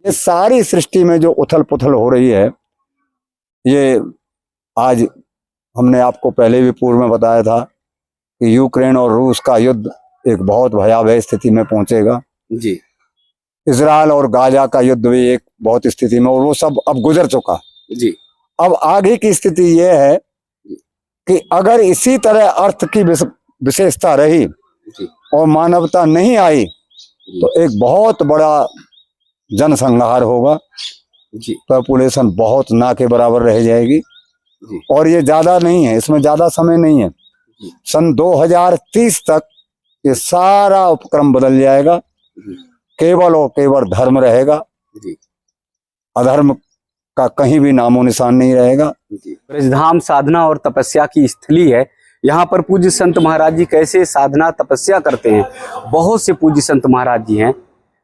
ये सारी सृष्टि में जो उथल पुथल हो रही है, ये आज हमने आपको पहले भी पूर्व में बताया था कि यूक्रेन और रूस का युद्ध एक बहुत भयावह स्थिति में पहुंचेगा जी। इजराइल और गाजा का युद्ध भी एक बहुत स्थिति में, और वो सब अब गुजर चुका जी। अब आगे की स्थिति ये है कि अगर इसी तरह अर्थ की विशेषता रही जी। और मानवता नहीं आई तो एक बहुत बड़ा जनसंहार होगा जी। पॉपुलेशन बहुत ना के बराबर रह जाएगी जी। और ये ज्यादा नहीं है, इसमें ज्यादा समय नहीं है। सन 2030 तक ये सारा उपक्रम बदल जाएगा, केवल और केवल धर्म रहेगा, अधर्म का कहीं भी नामो निशान नहीं रहेगा। ब्रजधाम साधना और तपस्या की स्थली है। यहाँ पर पूज्य संत महाराज जी कैसे साधना तपस्या करते हैं। बहुत से पूज्य संत महाराज जी हैं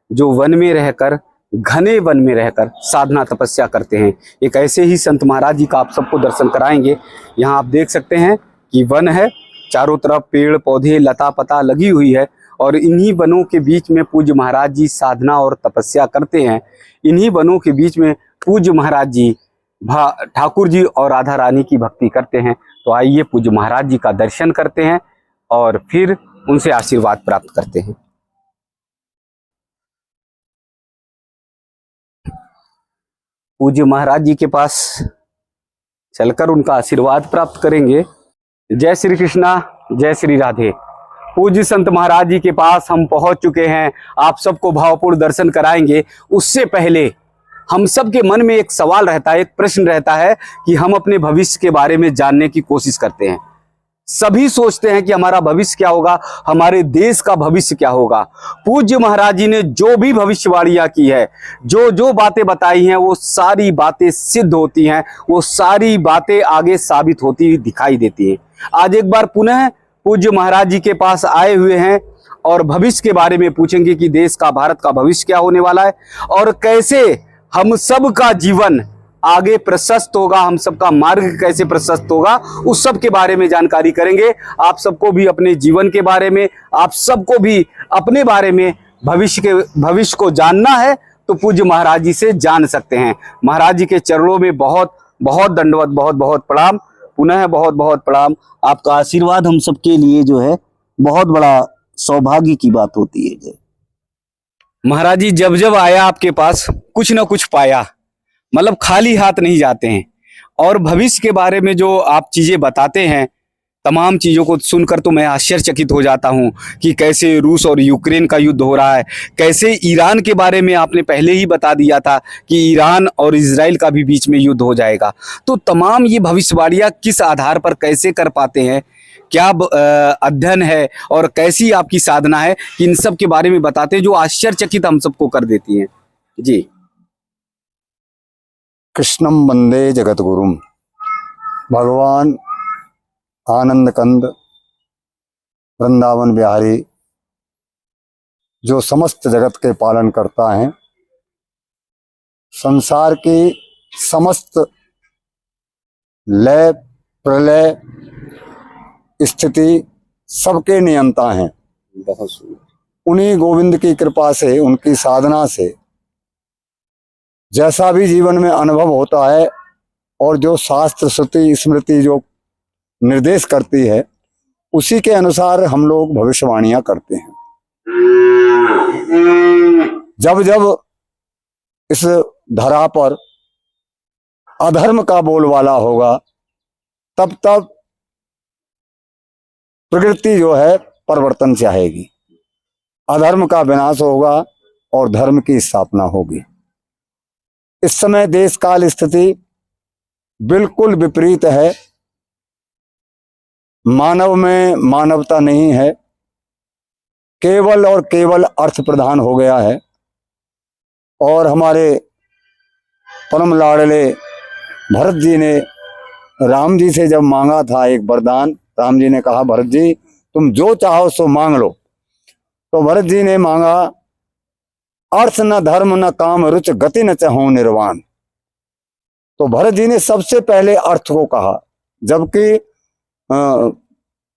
जो वन में रहकर, घने वन में रहकर साधना तपस्या करते हैं। एक ऐसे ही संत महाराज जी का आप सबको दर्शन कराएंगे। यहाँ आप देख सकते हैं कि वन है, चारों तरफ पेड़ पौधे लता पता लगी हुई है और इन्हीं वनों के बीच में पूज्य महाराज जी साधना और तपस्या करते हैं। इन्हीं वनों के बीच में पूज्य महाराज जी ठाकुर जी और राधा रानी की भक्ति करते हैं। तो आइए पूज्य महाराज जी का दर्शन करते हैं और फिर उनसे आशीर्वाद प्राप्त करते हैं। पूज्य महाराज जी के पास चलकर उनका आशीर्वाद प्राप्त करेंगे। जय श्री कृष्णा, जय श्री राधे। पूज्य संत महाराज जी के पास हम पहुंच चुके हैं। आप सबको भावपूर्ण दर्शन कराएंगे। उससे पहले हम सब के मन में एक सवाल रहता है, एक प्रश्न रहता है कि हम अपने भविष्य के बारे में जानने की कोशिश करते हैं। सभी सोचते हैं कि हमारा भविष्य क्या होगा, हमारे देश का भविष्य क्या होगा। पूज्य महाराज जी ने जो भी भविष्यवाणियां की है, जो जो बातें बताई हैं, वो सारी बातें सिद्ध होती हैं, वो सारी बातें आगे साबित होती हुई दिखाई देती हैं। आज एक बार पुनः पूज्य महाराज जी के पास आए हुए हैं और भविष्य के बारे में पूछेंगे कि देश का, भारत का भविष्य क्या होने वाला है और कैसे हम सब का जीवन आगे प्रशस्त होगा, हम सबका मार्ग कैसे प्रशस्त होगा, उस सब के बारे में जानकारी करेंगे। आप सबको भी अपने जीवन के बारे में, आप सबको भी अपने बारे में भविष्य को जानना है तो पूज्य महाराज जी से जान सकते हैं। महाराज जी के चरणों में बहुत बहुत दंडवत, बहुत बहुत प्रणाम, पुनः बहुत बहुत प्रणाम। आपका आशीर्वाद हम सबके लिए जो है बहुत बड़ा सौभाग्य की बात होती है। महाराज जी जब जब आया आपके पास कुछ ना कुछ पाया, मतलब खाली हाथ नहीं जाते हैं। और भविष्य के बारे में जो आप चीजें बताते हैं, तमाम चीजों को सुनकर तो मैं आश्चर्यचकित हो जाता हूं कि कैसे रूस और यूक्रेन का युद्ध हो रहा है, कैसे ईरान के बारे में आपने पहले ही बता दिया था कि ईरान और इजराइल का भी बीच में युद्ध हो जाएगा। तो तमाम ये भविष्यवाणियां किस आधार पर कैसे कर पाते हैं, क्या अध्ययन है और कैसी आपकी साधना है कि इन सब के बारे में बताते हैं जो आश्चर्यचकित हम सबको कर देती हैं। जी। कृष्णम वंदे जगत गुरुम। भगवान आनंद कंद वृंदावन बिहारी जो समस्त जगत के पालन करता है, संसार की समस्त लय प्रलय स्थिति सबके नियंता हैं। उन्हीं गोविंद की कृपा से, उनकी साधना से जैसा भी जीवन में अनुभव होता है और जो शास्त्र श्रुति स्मृति जो निर्देश करती है, उसी के अनुसार हम लोग भविष्यवाणियां करते हैं। जब जब इस धरा पर अधर्म का बोलबाला होगा, तब तब प्रकृति जो है परिवर्तन चाहेगी, अधर्म का विनाश होगा और धर्म की स्थापना होगी। इस समय देश काल स्थिति बिल्कुल विपरीत है। मानव में मानवता नहीं है, केवल और केवल अर्थ प्रधान हो गया है। और हमारे परम लाडले भरत जी ने राम जी से जब मांगा था एक वरदान, राम जी ने कहा भरत जी तुम जो चाहो सो मांग लो। तो भरत जी ने मांगा अर्थ न धर्म न काम रुच गति न चाहो निर्वाण। तो भरत जी ने सबसे पहले अर्थ को कहा, जबकि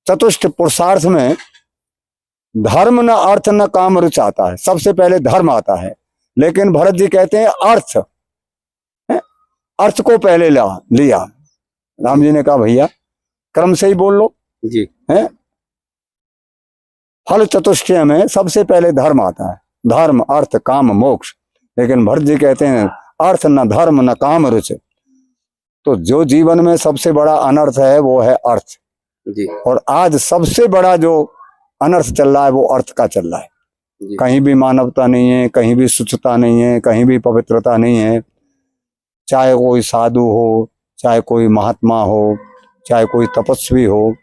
चतुष्ट पुरुषार्थ में धर्म न अर्थ न काम रुच आता है, सबसे पहले धर्म आता है। लेकिन भरत जी कहते हैं अर्थ, अर्थ को पहले लिया। राम जी ने कहा भैया क्रम से ही बोल लो जी। है। फल चतुष्टय में सबसे पहले धर्म आता है, धर्म अर्थ काम मोक्ष। लेकिन भरत जी कहते हैं अर्थ न धर्म न काम रुच। तो जो जीवन में सबसे बड़ा अनर्थ है वो है अर्थ जी। और आज सबसे बड़ा जो अनर्थ चल रहा है वो अर्थ का चल रहा है। जी। कहीं भी मानवता नहीं है, कहीं भी शुचिता नहीं है, कहीं भी पवित्रता नहीं है। चाहे कोई साधु हो, चाहे कोई महात्मा हो, चाहे कोई तपस्वी हो,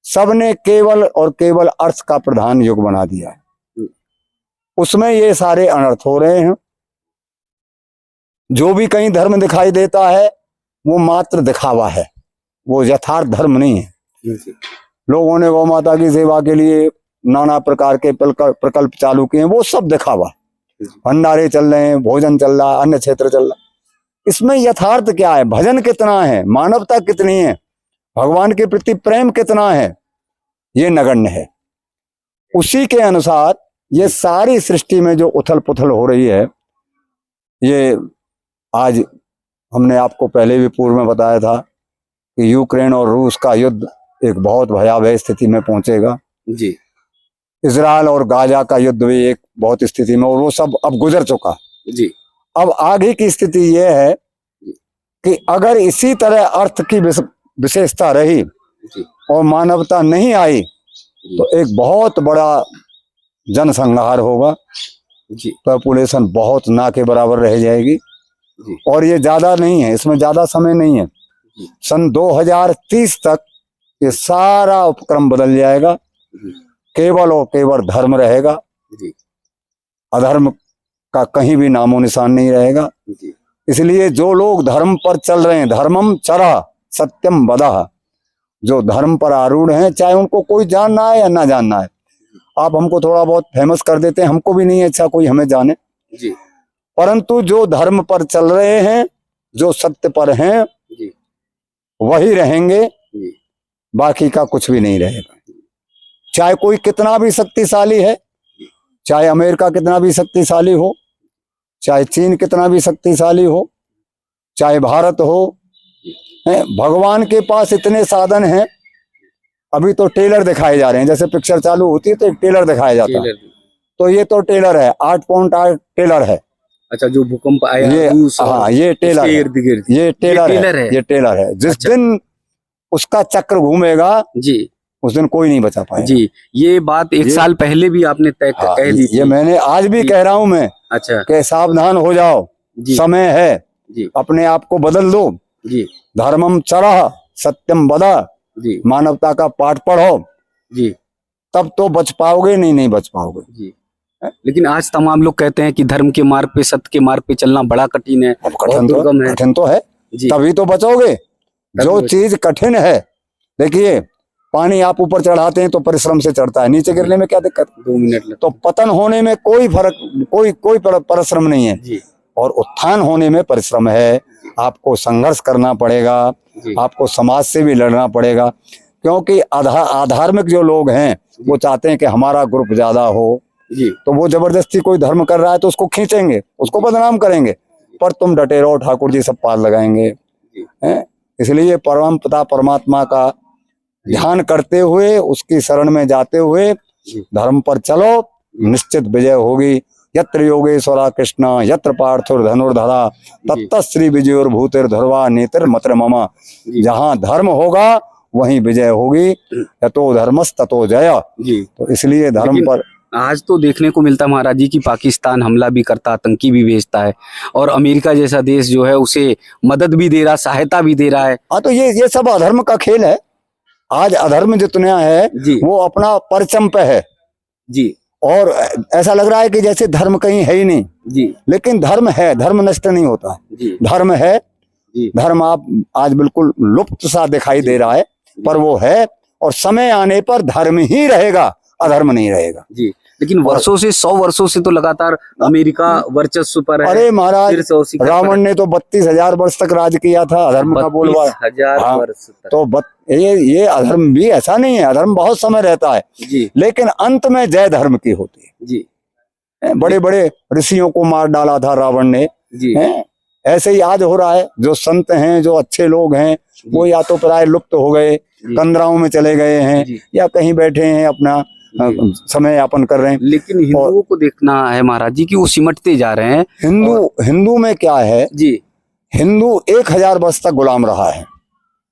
सबने केवल और केवल अर्थ का प्रधान युग बना दिया है। उसमें ये सारे अनर्थ हो रहे हैं। जो भी कहीं धर्म दिखाई देता है वो मात्र दिखावा है, वो यथार्थ धर्म नहीं है। लोगों ने गौ माता की सेवा के लिए नाना प्रकार के प्रकल्प चालू किए, वो सब दिखावा। भंडारे चल रहे हैं, भोजन चल रहा है, अन्य क्षेत्र चल रहा है। इसमें यथार्थ क्या है? भजन कितना है, मानवता कितनी है, भगवान के प्रति प्रेम कितना है, ये नगण्य है। उसी के अनुसार ये सारी सृष्टि में जो उथल पुथल हो रही है, ये आज हमने आपको पहले भी पूर्व में बताया था कि यूक्रेन और रूस का युद्ध एक बहुत भयावह स्थिति में पहुंचेगा जी। इजराइल और गाजा का युद्ध भी एक बहुत स्थिति में, और वो सब अब गुजर चुका जी। अब आगे की स्थिति ये है कि अगर इसी तरह अर्थ की विशेषता रही जी। और मानवता नहीं आई तो एक बहुत बड़ा जनसंहार होगा जी। पॉपुलेशन बहुत ना के बराबर रह जाएगी जी। और ये ज्यादा नहीं है, इसमें ज्यादा समय नहीं है। सन 2030 तक ये सारा उपक्रम बदल जाएगा, केवल और केवल धर्म रहेगा, अधर्म का कहीं भी नामो निशान नहीं रहेगा। इसलिए जो लोग धर्म पर चल रहे हैं, धर्मम चरा सत्यम वदः, जो धर्म पर आरूढ़ हैं, चाहे उनको कोई जानना है या ना जानना है। आप हमको थोड़ा बहुत फेमस कर देते हैं, हमको भी नहीं है अच्छा कोई हमें जाने जी। परंतु जो धर्म पर चल रहे हैं, जो सत्य पर हैं जी। वही रहेंगे जी। बाकी का कुछ भी नहीं रहेगा। चाहे कोई कितना भी शक्तिशाली है, चाहे अमेरिका कितना भी शक्तिशाली हो, चाहे चीन कितना भी शक्तिशाली हो, चाहे भारत हो, भगवान के पास इतने साधन हैं। अभी तो ट्रेलर दिखाए जा रहे हैं, जैसे पिक्चर चालू होती है तो एक ट्रेलर दिखाया जाता है, तो ये तो ट्रेलर है, 8.8 ट्रेलर है। अच्छा, जो भूकंप आया ये, हाँ ये ट्रेलर है, ये ट्रेलर है। जिस दिन उसका चक्र घूमेगा जी, उस दिन कोई नहीं बचा पाएगा जी। ये बात एक साल पहले भी आपने तय कह दी थी। ये मैंने आज भी कह रहा हूं मैं। अच्छा, कि सावधान हो जाओ जी, समय है जी, अपने आप को बदल दो जी। धर्मम चरः सत्यम वदः जी, मानवता का पाठ पढ़ो जी, तब तो बच पाओगे, नहीं बच पाओगे जी। लेकिन आज तमाम लोग कहते हैं कि धर्म के मार्ग पे, सत्य के मार्ग पे चलना बड़ा कठिन है, कठिन तो है तभी तो बचोगे। जो चीज कठिन है, देखिए पानी आप ऊपर चढ़ाते हैं तो परिश्रम से चढ़ता है, नीचे गिरने में क्या दिक्कत, 2 मिनट तो पतन होने में कोई फर्क, कोई परिश्रम नहीं है जी। और उत्थान होने में परिश्रम है। आपको संघर्ष करना पड़ेगा, आपको समाज से भी लड़ना पड़ेगा, क्योंकि आधार्मिक जो लोग हैं वो चाहते हैं कि हमारा ग्रुप ज्यादा हो जी, तो वो जबरदस्ती कोई धर्म कर रहा है तो उसको खींचेंगे, उसको बदनाम करेंगे, पर तुम डटे रहो, ठाकुर जी सब पार लगाएंगे। इसलिए परम पिता परमात्मा का ध्यान करते हुए, उसकी शरण में जाते हुए धर्म पर चलो, निश्चित विजय होगी। यत्र योगेश्वरा कृष्ण यत्र पार्थुर धनुर्धरा तत्त श्री विजयोर भूतिर ध्रुवा नेत्र मत्र मम। जहाँ धर्म होगा वहीं विजय होगी, यतो धर्मस ततो जय। तो इसलिए धर्म पर आज तो देखने को मिलता महाराज जी की पाकिस्तान हमला भी करता, आतंकी भी भेजता है, और अमेरिका जैसा देश जो है उसे मदद भी दे रहा, सहायता भी दे रहा है। हाँ, तो ये सब अधर्म का खेल है। आज अधर्म जितना है वो अपना परचम पे है जी, और ऐसा लग रहा है कि जैसे धर्म कहीं है ही नहीं जी, लेकिन धर्म है, धर्म नष्ट नहीं होता जी। धर्म है जी। धर्म आप आज बिल्कुल लुप्त सा दिखाई दे रहा है, पर वो है, और समय आने पर धर्म ही रहेगा, अधर्म नहीं रहेगा जी। लेकिन वर्षों से, 100 वर्षों से तो लगातार अमेरिका वर्चस्व पर है। अरे महाराज, रावण ने तो 32,000 वर्ष तक राज किया था, अधर्म का बोलबाला। 32,000 वर्ष तो ये अधर्म भी ऐसा नहीं है, अधर्म बहुत समय रहता है जी, लेकिन अंत में जय धर्म की होती है जी। बड़े बड़े ऋषियों को मार डाला था रावण ने। जी ऐसे ही आज हो रहा है। जो संत हैं, जो अच्छे लोग हैं, वो या तो प्राय लुप्त हो गए, कंदराओं में चले गए हैं, या कहीं बैठे हैं अपना समय यापन कर रहे हैं। लेकिन हिंदुओं को देखना है महाराज जी कि वो सिमटते जा रहे हैं। हिंदू में क्या है जी, हिंदू 1000 वर्ष तक गुलाम रहा है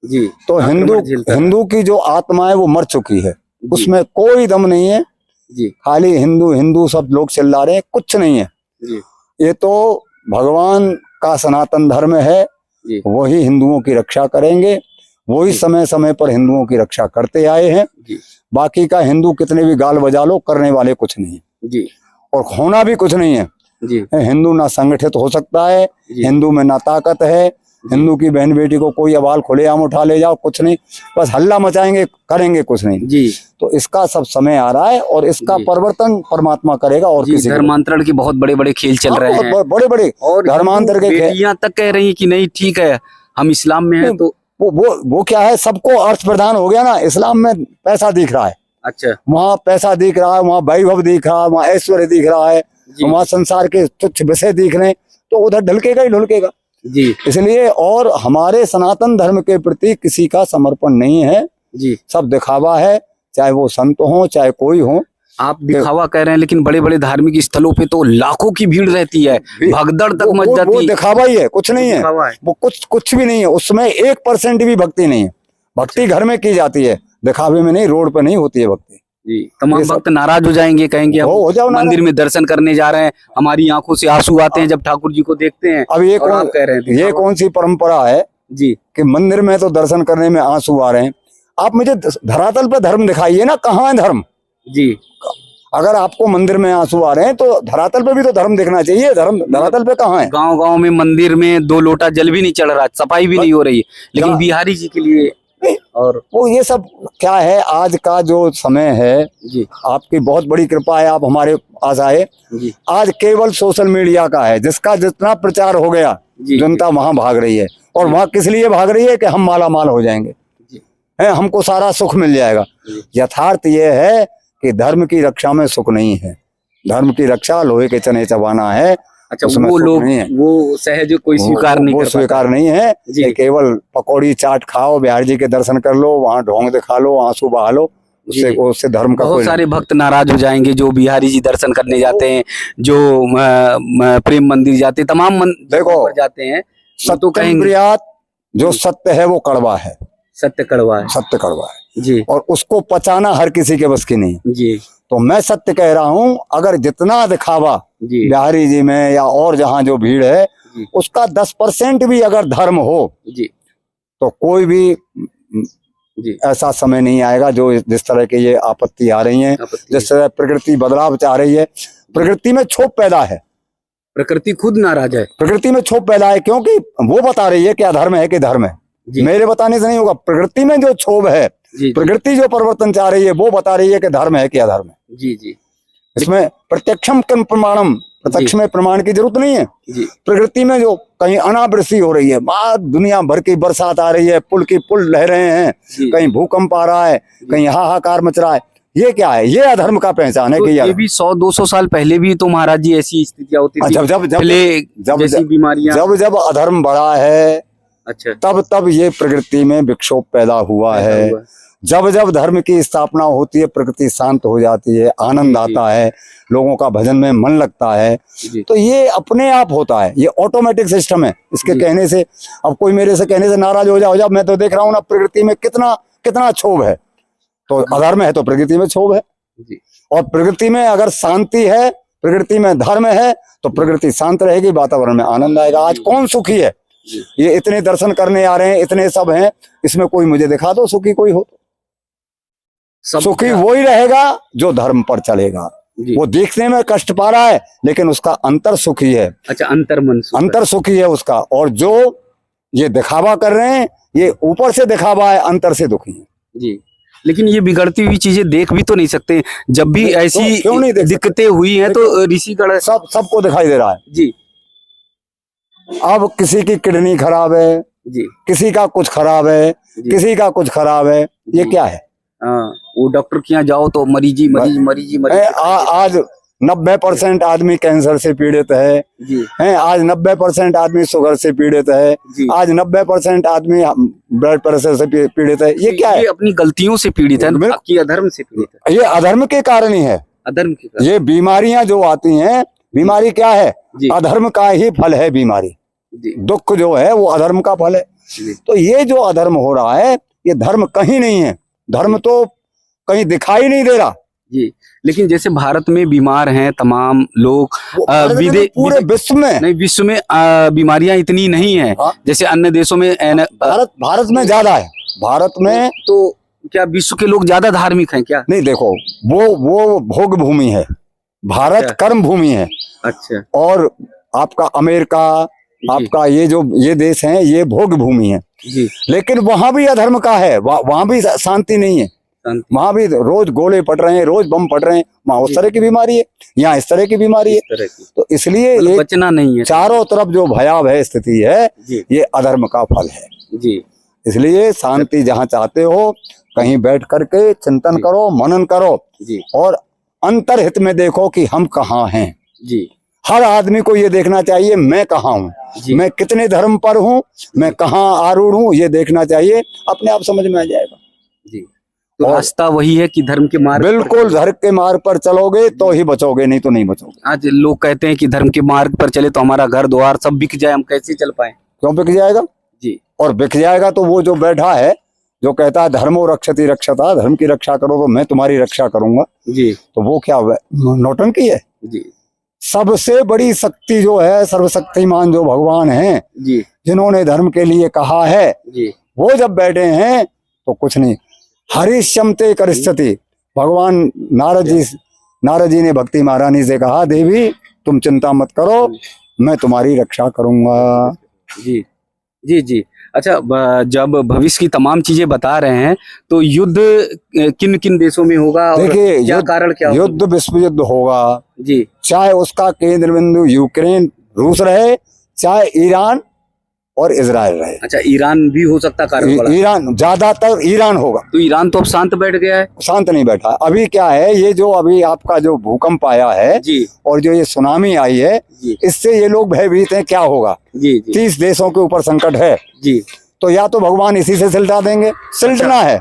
जी। तो हिंदू की जो आत्मा है वो मर चुकी है, उसमें कोई दम नहीं है जी। खाली हिंदू हिंदू सब लोग चिल्ला रहे हैं, कुछ नहीं है जी। ये तो भगवान का सनातन धर्म है जी। वही हिंदुओं की रक्षा करेंगे, वही समय समय पर हिंदुओं की रक्षा करते आए हैं जी। बाकी का हिंदू कितने भी गाल बजा लो, करने वाले कुछ नहीं है जी। और होना भी कुछ नहीं है जी। हिंदू ना संगठित हो सकता है, हिंदू में ना ताकत है, हिंदू की बहन बेटी को कोई अबाल खुलेआम उठा ले जाओ, कुछ नहीं, बस हल्ला मचाएंगे, करेंगे कुछ नहीं जी। तो इसका सब समय आ रहा है और इसका परिवर्तन परमात्मा करेगा और किसी धर्मांतरण के बहुत बड़े बड़े खेल चल रहे हैं, बड़े बड़े और धर्मांतर के बेटियां तक कह रही कि नहीं ठीक है हम इस्लाम में हैं। तो वो क्या है, सबको अर्थ प्रदान हो गया ना। इस्लाम में पैसा दिख रहा है, अच्छा, वहाँ पैसा दिख रहा है, वहाँ वैभव दिख रहा है, वहाँ ऐश्वर्य दिख रहा है, वहाँ संसार के तुच्छ विषय दिख रहे हैं, तो उधर ढलकेगा ही ढलकेगा जी। इसलिए और हमारे सनातन धर्म के प्रति किसी का समर्पण नहीं है जी, सब दिखावा है, चाहे वो संत हो चाहे कोई हो। आप दिखावा कह रहे हैं, लेकिन बड़े बड़े धार्मिक स्थलों पे तो लाखों की भीड़ रहती है, भगदड़ तक मच जाती है। वो दिखावा ही है, कुछ नहीं है, वो कुछ भी नहीं है, उसमें 1% भी भक्ति नहीं है। भक्ति घर में की जाती है, दिखावे में नहीं, रोड पे नहीं होती है भक्ति जी। तमाम भक्त नाराज हो जाएंगे, कहेंगे हो जाओ मंदिर में दर्शन करने जा रहे हैं, हमारी आंखों से आंसू आते हैं जब ठाकुर जी को देखते हैं। अब ये कौन सी परंपरा है जी कि मंदिर में तो दर्शन करने में आंसू आ रहे हैं? आप मुझे धरातल पे धर्म दिखाइए ना, कहाँ है धर्म जी। अगर आपको मंदिर में आंसू आ रहे हैं तो धरातल पे भी तो धर्म दिखना चाहिए, धर्म धरातल पे कहाँ है? गांव गांव में मंदिर में 2 लोटा जल भी नहीं चढ़ रहा, सफाई भी नहीं हो रही, लेकिन बिहारी जी के लिए और वो ये सब क्या है। आज का जो समय है जी, आपकी बहुत बड़ी कृपा है, आप हमारे पास आए जी। आज केवल सोशल मीडिया का है, जिसका जितना प्रचार हो गया जनता वहां भाग रही है और वहां किस लिए भाग रही है कि हम माला माल हो जाएंगे, हमको सारा सुख मिल जाएगा। यथार्थ ये है कि धर्म की रक्षा में सुख नहीं है, धर्म की रक्षा लोहे के चने चबाना है। अच्छा, वो लोग वो सहज कोई स्वीकार नहीं, वो स्वीकार नहीं है कि केवल पकौड़ी चाट खाओ, बिहार जी के दर्शन कर लो, वहाँ ढोंग दिखा लो, आंसू बहा लो, उससे धर्म का बहुत सारे भक्त नाराज हो जाएंगे जो बिहारी जी दर्शन करने जाते हैं, जो प्रेम मंदिर जाते, तमाम देखो जाते हैं। सत्य कहेंगे जो सत्य है वो कड़वा है, सत्य कड़वा है, सत्य कड़वा है जी, और उसको पचाना हर किसी के बस की नहीं जी। तो मैं सत्य कह रहा हूँ, अगर जितना दिखावा बिहारी जी में या और जहाँ जो भीड़ है उसका 10% भी अगर धर्म हो जी, तो कोई भी जी ऐसा समय नहीं आएगा जो जिस तरह के ये आपत्ति आ रही है, जिस तरह प्रकृति बदलाव चाह रही है। प्रकृति में क्षोभ पैदा है, प्रकृति खुद नाराज है, प्रकृति में क्षोभ पैदा है क्योंकि वो बता रही है कि अधर्म है कि धर्म है। मेरे बताने से नहीं होगा, प्रकृति में जो क्षोभ है, प्रकृति जो परिवर्तन चाह रही है वो बता रही है कि धर्म है कि अधर्म है। जी जी। इसमें प्रत्यक्षम प्रमाणम, प्रत्यक्ष में प्रमाण की जरूरत नहीं है। प्रकृति में जो कहीं अनावृष्टि हो रही है, दुनिया भर की बरसात आ रही है, पुल की पुल लह रहे हैं, कहीं भूकंप आ रहा है, कहीं हाहाकार मच रहा है, ये क्या है? ये अधर्म का पहचान है कि ये भी 100-200 साल पहले भी तो महाराज जी ऐसी स्थितियां होती थी, जब बीमारियां, जब अधर्म बढ़ा है, अच्छा, तब ये प्रकृति में विक्षोभ पैदा हुआ है। जब धर्म की स्थापना होती है प्रकृति शांत हो जाती है, आनंद आता है, लोगों का भजन में मन लगता है, तो ये अपने आप होता है, ये ऑटोमेटिक सिस्टम है। इसके कहने से, अब कोई मेरे से कहने से नाराज हो जाओ, मैं तो देख रहा हूँ ना प्रकृति में कितना क्षोभ है, तो अधर्म है तो प्रकृति में क्षोभ है, और प्रकृति में अगर शांति है, प्रकृति में धर्म है तो प्रकृति शांत रहेगी, वातावरण में आनंद आएगा। आज कौन सुखी है? ये इतने दर्शन करने आ रहे हैं, इतने सब हैं, इसमें कोई मुझे दिखा दो सुखी कोई हो। सुखी वही रहेगा जो धर्म पर चलेगा। वो देखने में कष्ट पा रहा है लेकिन उसका अंतर सुखी है। अच्छा, अंतर सुखी है उसका, और जो ये दिखावा कर रहे हैं ये ऊपर से दिखावा है, अंतर से दुखी है जी। लेकिन ये बिगड़ती हुई चीजें देख भी तो नहीं सकते, जब भी ऐसी क्यों नहीं दिक्कतें हुई हैं तो ऋषिगण सबको दिखाई दे रहा है जी। अब किसी की किडनी खराब है जी, किसी का कुछ खराब है, किसी का कुछ खराब है, ये क्या है? वो डॉक्टर के यहाँ जाओ तो मरीजी। आज 90% आदमी कैंसर से पीड़ित है जी हैं, आज 90% आदमी शुगर से पीड़ित है, जी। आज 90% आदमी ब्लड प्रेशर से पीड़ित है। ये क्या है? ये अपनी गलतियों से पीड़ित है, बिल्कुल। आपकी अधर्म से पीड़ित है, ये अधर्म के कारण ही है। अधर्म के कारण। ये बीमारियां जो आती हैं, बीमारी क्या है? जी अधर्म का ही फल है बीमारी। जी दुख जो है वो अधर्म का फल है। जी तो ये जो अधर्म हो रहा है, ये धर्म कहीं नहीं है, धर्म तो कहीं दिखाई नहीं दे रहा। जी। लेकिन जैसे भारत में बीमार हैं तमाम लोग, पूरे विश्व में नहीं, विश्व में बीमारियां इतनी नहीं है हाँ। जैसे अन्य देशों में। भारत में ज्यादा है। भारत में तो क्या विश्व के लोग ज्यादा धार्मिक हैं क्या? नहीं, देखो वो भोग भूमि है, भारत अच्छा। कर्म भूमि है। अच्छा और आपका अमेरिका, आपका ये देश है, ये भोग भूमि है। जी। लेकिन वहां भी अधर्म का है, वहां भी शांति नहीं है, वहां भी रोज गोले पड़ रहे हैं, रोज बम पड़ रहे हैं। वहां उस तरह की बीमारी है, यहाँ इस तरह की बीमारी है। तो इसलिए ये बचना नहीं है। चारों तरफ जो भयावह स्थिति है, जी ये अधर्म का फल है। जी। इसलिए शांति जहाँ चाहते हो, कहीं बैठ करके चिंतन करो, मनन करो जी और अंतर्हित में देखो कि हम कहाँ हैं। जी। हर आदमी को ये देखना चाहिए, मैं कहाँ हूँ, मैं कितने धर्म पर हूँ, मैं कहाँ आरूढ़ हूँ, ये देखना चाहिए। अपने आप समझ में आ जाएगा। जी। तो रास्ता वही है कि धर्म के मार्ग, बिल्कुल धर्म के मार्ग पर चलोगे तो ही बचोगे, नहीं तो नहीं बचोगे। आज लोग कहते हैं कि धर्म के मार्ग पर चले तो हमारा घर द्वार सब बिक जाए, हम कैसे चल पाए? क्यों बिक जाएगा? जी। और बिक जाएगा तो वो जो बैठा है, जो कहता है धर्मो रक्षति रक्षता, धर्म की रक्षा करो तो मैं तुम्हारी रक्षा करूंगा, जी, तो वो क्या नौटंकी है? जी। सबसे बड़ी शक्ति जो है, सर्वशक्तिमान जो भगवान हैं, जी, जिन्होंने धर्म के लिए कहा है, जी, वो जब बैठे हैं तो कुछ नहीं। हरिश्चमते करिष्यति, भगवान नारद जी ने भक्ति महारानी से कहा, देवी तुम चिंता मत करो, मैं तुम्हारी रक्षा करूंगा। जी, जी, जी। अच्छा, जब भविष्य की तमाम चीजें बता रहे हैं तो युद्ध किन किन देशों में होगा और देखिए, क्या कारण क्या होगा? युद्ध विश्व युद्ध होगा। जी। चाहे उसका केंद्र बिंदु यूक्रेन रूस रहे, चाहे ईरान और इजराइल रहे। अच्छा, ईरान भी हो सकता कारण बड़ा? ईरान, ज्यादातर ईरान होगा। तो ईरान तो अब शांत बैठ गया है? शांत नहीं बैठा। अभी क्या है, ये जो अभी आपका जो भूकंप आया है जी, और जो ये सुनामी आई है, इससे ये लोग भयभीत हैं, क्या होगा। जी, जी, 30 देशों के ऊपर संकट है जी। तो या तो भगवान इसी से सिलटा देंगे, सिलटना है,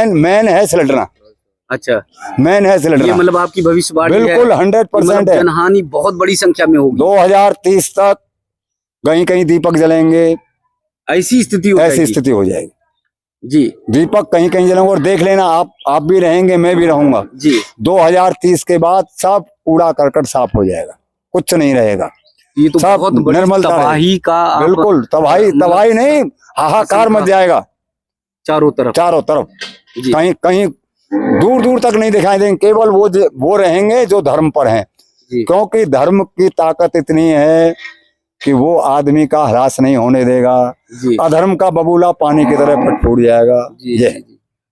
मैन है सिलटना। अच्छा, मैन है सिलटना। ये मतलब आपकी भविष्यवाणी बिल्कुल 100% है। जनहानि बहुत बड़ी संख्या में होगी। 2030 तक कहीं कहीं दीपक जलेंगे, ऐसी स्थिति हो जाएगी जी। दीपक कहीं कहीं जलेंगे। और देख लेना, आप भी रहेंगे, मैं भी रहूंगा जी। 2030 के बाद सब कूड़ा करकट साफ हो जाएगा, कुछ नहीं रहेगा। ये तो बहुत निर्मल तबाही का, बिल्कुल तबाही नहीं, हाहाकार मच जाएगा चारों तरफ। कहीं कहीं दूर दूर तक नहीं दिखाई देंगे, केवल वो रहेंगे जो धर्म पर हैं, क्योंकि धर्म की ताकत इतनी है कि वो आदमी का ह्रास नहीं होने देगा। अधर्म का बबूला पानी की तरह फट फूट जाएगा।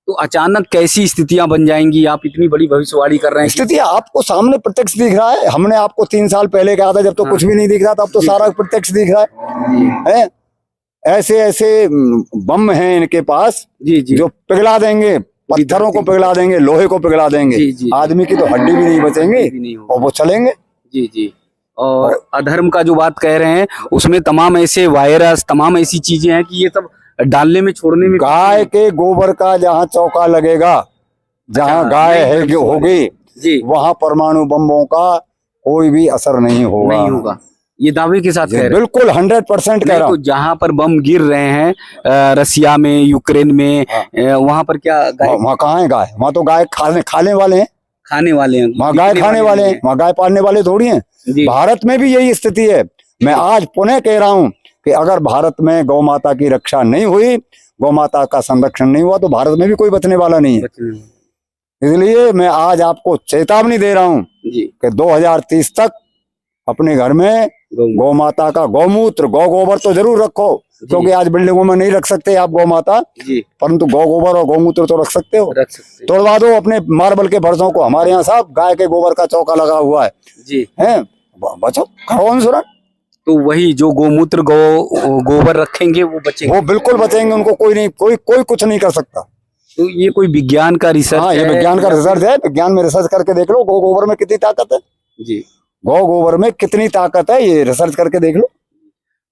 तो अचानक कैसी स्थितियां बन जाएंगी? आप इतनी बड़ी भविष्यवाणी कर रहे हैं। स्थिति आपको सामने प्रत्यक्ष दिख रहा है। हमने आपको 3 साल पहले कहा था, जब तो कुछ भी नहीं दिख रहा था, अब तो सारा प्रत्यक्ष दिख रहा है। ऐसे ऐसे बम हैं इनके पास जो पिघला देंगे, पत्थरों को पिघला देंगे, लोहे को पिघला देंगे, आदमी की तो हड्डी भी नहीं बचेंगे और वो चलेंगे। जी जी। और अधर्म का जो बात कह रहे हैं, उसमें तमाम ऐसे वायरस, तमाम ऐसी चीजें हैं कि ये सब डालने में, छोड़ने में। गाय के गोबर का जहाँ चौका लगेगा, जहाँ गाय है जो होगी, वहाँ परमाणु बम्बों का कोई भी असर नहीं होगा। ये दावे के साथ कह रहे हैं? बिल्कुल 100% कह रहा हूँ। तो जहाँ पर बम गिर रहे हैं, रसिया में, यूक्रेन में, वहाँ पर क्या गाय? वहाँ कहाँ है गाय? वहाँ तो गाय खाने वाले हैं, वहाँ गाय खाने वाले हैं, वहाँ गाय पालने वाले थोड़ी हैं। भारत में भी यही स्थिति है। मैं आज पुनः कह रहा हूँ कि अगर भारत में गौ माता की रक्षा नहीं हुई, गौ माता का संरक्षण नहीं हुआ, तो भारत में भी कोई बचने वाला नहीं है। इसलिए मैं आज आपको चेतावनी दे रहा हूँ कि 2030 तक अपने घर में गौ माता का गौमूत्र, गौ गोबर तो जरूर रखो, क्योंकि आज बिल्डिंगों में नहीं रख सकते आप गौ माता, परंतु गौ गोबर और गौमूत्र तो रख सकते हो। तोड़वा दो अपने मार्बल के फर्शों को। हमारे यहाँ सब गाय के गोबर का चौका लगा हुआ है। बचो, करो इंश्योरेंस। तो वही जो गोमूत्र, गोबर रखेंगे वो बचेंगे, वो बिल्कुल बचेंगे। उनको कोई कुछ नहीं कर सकता। तो ये कोई विज्ञान का रिसर्च हाँ, ये है? विज्ञान का रिसर्च है। विज्ञान में रिसर्च करके देख लो, गौ गोबर में कितनी ताकत है। जी। गौ गोबर में कितनी ताकत है, ये रिसर्च करके देख लो।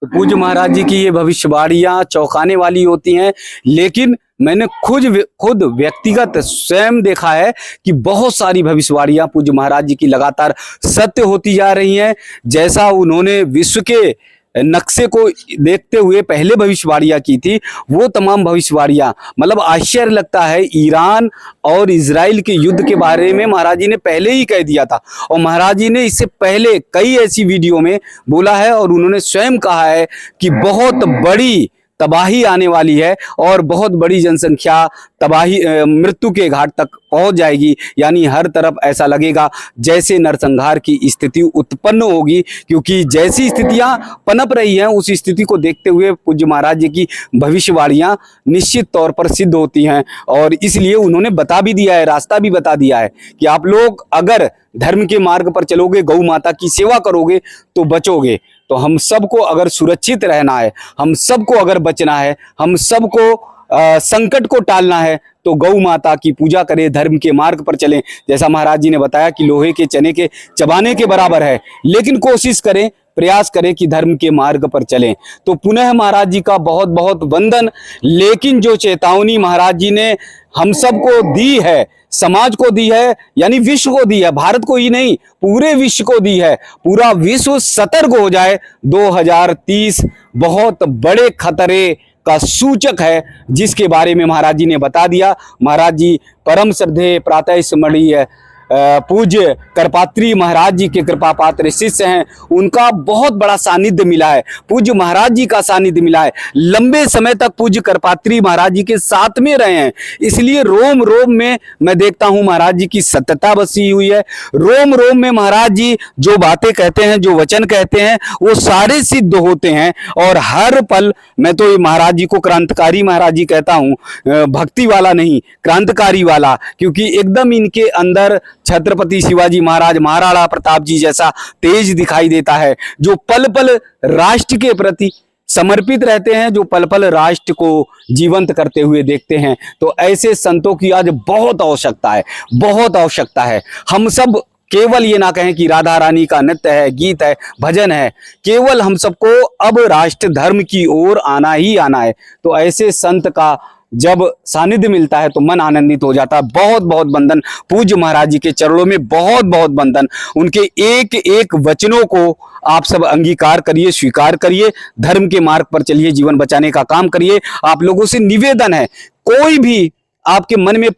तो पूज्य महाराज जी की ये भविष्यवाणियां चौंकाने वाली होती हैं, लेकिन मैंने खुद व्यक्तिगत स्वयं देखा है कि बहुत सारी भविष्यवाणियां पूज्य महाराज जी की लगातार सत्य होती जा रही हैं। जैसा उन्होंने विश्व के नक्शे को देखते हुए पहले भविष्यवाणियां की थी, वो तमाम भविष्यवाणियां, मतलब आश्चर्य लगता है। ईरान और इजराइल के युद्ध के बारे में महाराज जी ने पहले ही कह दिया था, और महाराज जी ने इससे पहले कई ऐसी वीडियो में बोला है, और उन्होंने स्वयं कहा है कि बहुत बड़ी तबाही आने वाली है और बहुत बड़ी जनसंख्या तबाही मृत्यु के घाट तक पहुंच जाएगी। यानी हर तरफ ऐसा लगेगा जैसे नरसंहार की स्थिति उत्पन्न होगी, क्योंकि जैसी स्थितियां पनप रही हैं उस स्थिति को देखते हुए पूज्य महाराज जी की भविष्यवाणियां निश्चित तौर पर सिद्ध होती हैं। और इसलिए उन्होंने बता भी दिया है, रास्ता भी बता दिया है कि आप लोग अगर धर्म के मार्ग पर चलोगे, गौ माता की सेवा करोगे तो बचोगे। तो हम सबको अगर सुरक्षित रहना है, हम सबको अगर बचना है, हम सबको संकट को टालना है, तो गौ माता की पूजा करें, धर्म के मार्ग पर चलें। जैसा महाराज जी ने बताया कि लोहे के चने के चबाने के बराबर है, लेकिन कोशिश करें, प्रयास करें कि धर्म के मार्ग पर चलें। तो पुनः महाराज जी का बहुत बहुत वंदन। लेकिन जो चेतावनी महाराज जी ने हम सबको दी है, समाज को दी है, यानी विश्व को दी है, भारत को ही नहीं पूरे विश्व को दी है, पूरा विश्व सतर्क हो जाए। 2030 बहुत बड़े खतरे का सूचक है, जिसके बारे में महाराज जी ने बता दिया। महाराज जी परम श्रद्धेय प्रातः स्मरणीय पूज्य करपात्री महाराज जी के कृपा पात्र शिष्य हैं। उनका बहुत बड़ा सानिध्य मिला है, पूज्य महाराज जी का सानिध्य मिला है। लंबे समय तक पूज्य करपात्री महाराज जी के साथ में रहे हैं, इसलिए रोम रोम में मैं देखता हूं महाराज जी की सत्यता बसी हुई है। रोम रोम में महाराज जी जो बातें कहते हैं, जो वचन कहते हैं, वो सारे सिद्ध होते हैं। और हर पल मैं तो ये महाराज जी को क्रांतिकारी महाराज जी कहता हूं, भक्ति वाला नहीं, क्रांतिकारी वाला, क्योंकि एकदम इनके अंदर छत्रपति शिवाजी महाराज, महाराणा प्रताप जी जैसा तेज दिखाई देता है, जो पल पल राष्ट्र के प्रति समर्पित रहते हैं, जो पल पल राष्ट्र को जीवंत करते हुए देखते हैं। तो ऐसे संतों की आज बहुत आवश्यकता है, बहुत आवश्यकता है। हम सब केवल ये ना कहें कि राधा रानी का नृत्य है, गीत है, भजन है, केवल हम सबको अब राष्ट्र धर्म की ओर आना ही आना है। तो ऐसे संत का जब सानिध्य मिलता है तो मन आनंदित हो जाता है। बहुत बहुत वंदन पूज्य महाराज जी के चरणों में, बहुत बहुत वंदन। उनके एक एक वचनों को आप सब अंगीकार करिए, स्वीकार करिए, धर्म के मार्ग पर चलिए, जीवन बचाने का काम करिए। आप लोगों से निवेदन है, कोई भी आपके मन में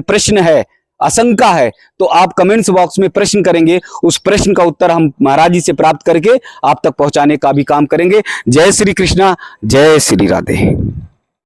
प्रश्न है, आशंका है, तो आप कमेंट्स बॉक्स में प्रश्न करेंगे, उस प्रश्न का उत्तर हम महाराज जी से प्राप्त करके आप तक पहुंचाने का भी काम करेंगे। जय श्री कृष्णा, जय श्री राधे।